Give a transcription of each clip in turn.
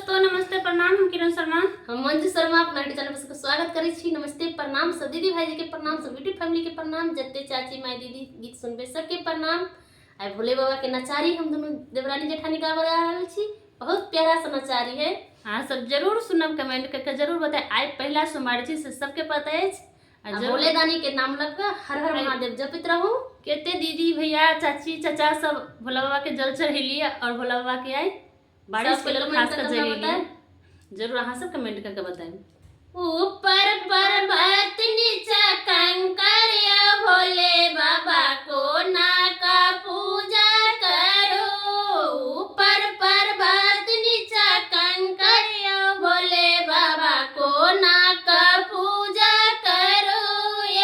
दोस्तों, नमस्ते प्रणाम। हम किरण शर्मा, हम मंजू शर्मा अपना यूट्यूब चैनल पर सबको स्वागत करै छी। नमस्ते प्रणाम सब दीदी भाई के प्रणाम, सब यूट्यूब फैमिली के प्रणाम, जत्ते चाची माई दीदी गीत सुनबे सबके प्रणाम। आई भोले बाबा के नचारी हम दोनों देवरानी जेठानी गा रहल छी। बहुत प्यारा सा नचारी है। हाँ सब जरूर सुनब, कमेंट करके जरूर बताए। आई पहला सोमवार छी से सबके पता है। भोले दानी के नाम लग हर हर महादेव जपित रहूं। केते दीदी भैया चाची चाचा सब भोला बाबा के जल चढ़ेलिए और भोला बाबा के आई बारिश के लिए खास कर जगह जरूर अहाँ सब कमेंट करके बताएं। ऊपर पर्वत नीचा कंकर भोले बाबा को ना का पूजा करो। ऊपर पर्वत नीचा कंकर भोले बाबा को ना का पूजा करो।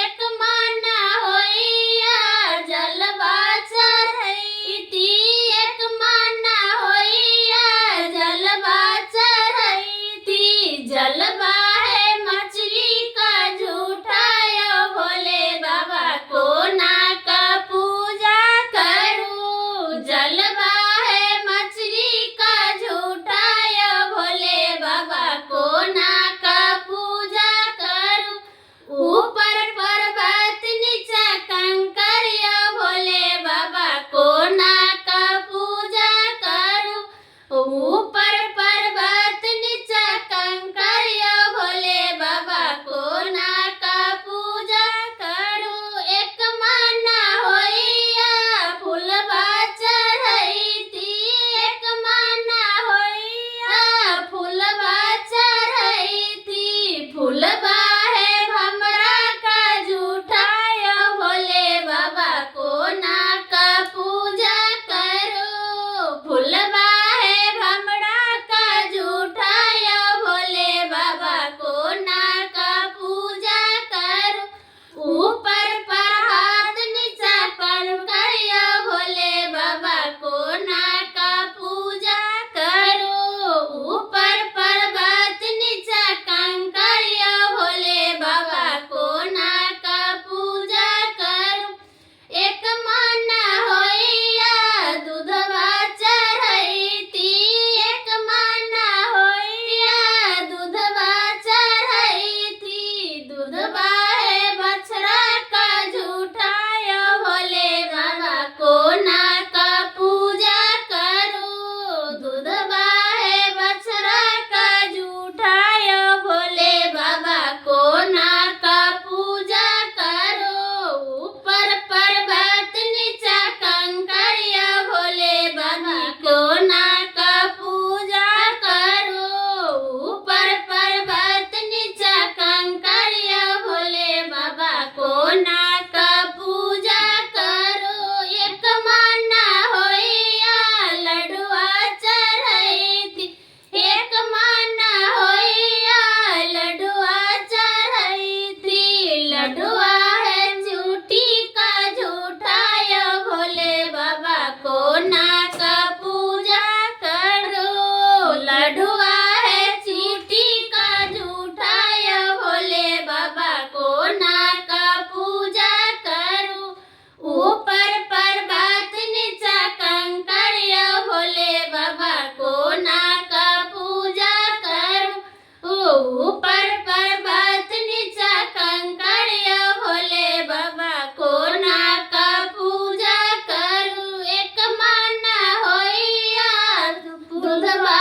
एक माना होइया जलवा चढ़ैती, एक माना होइया जलवा चढ़ैती। जलवा दूधवा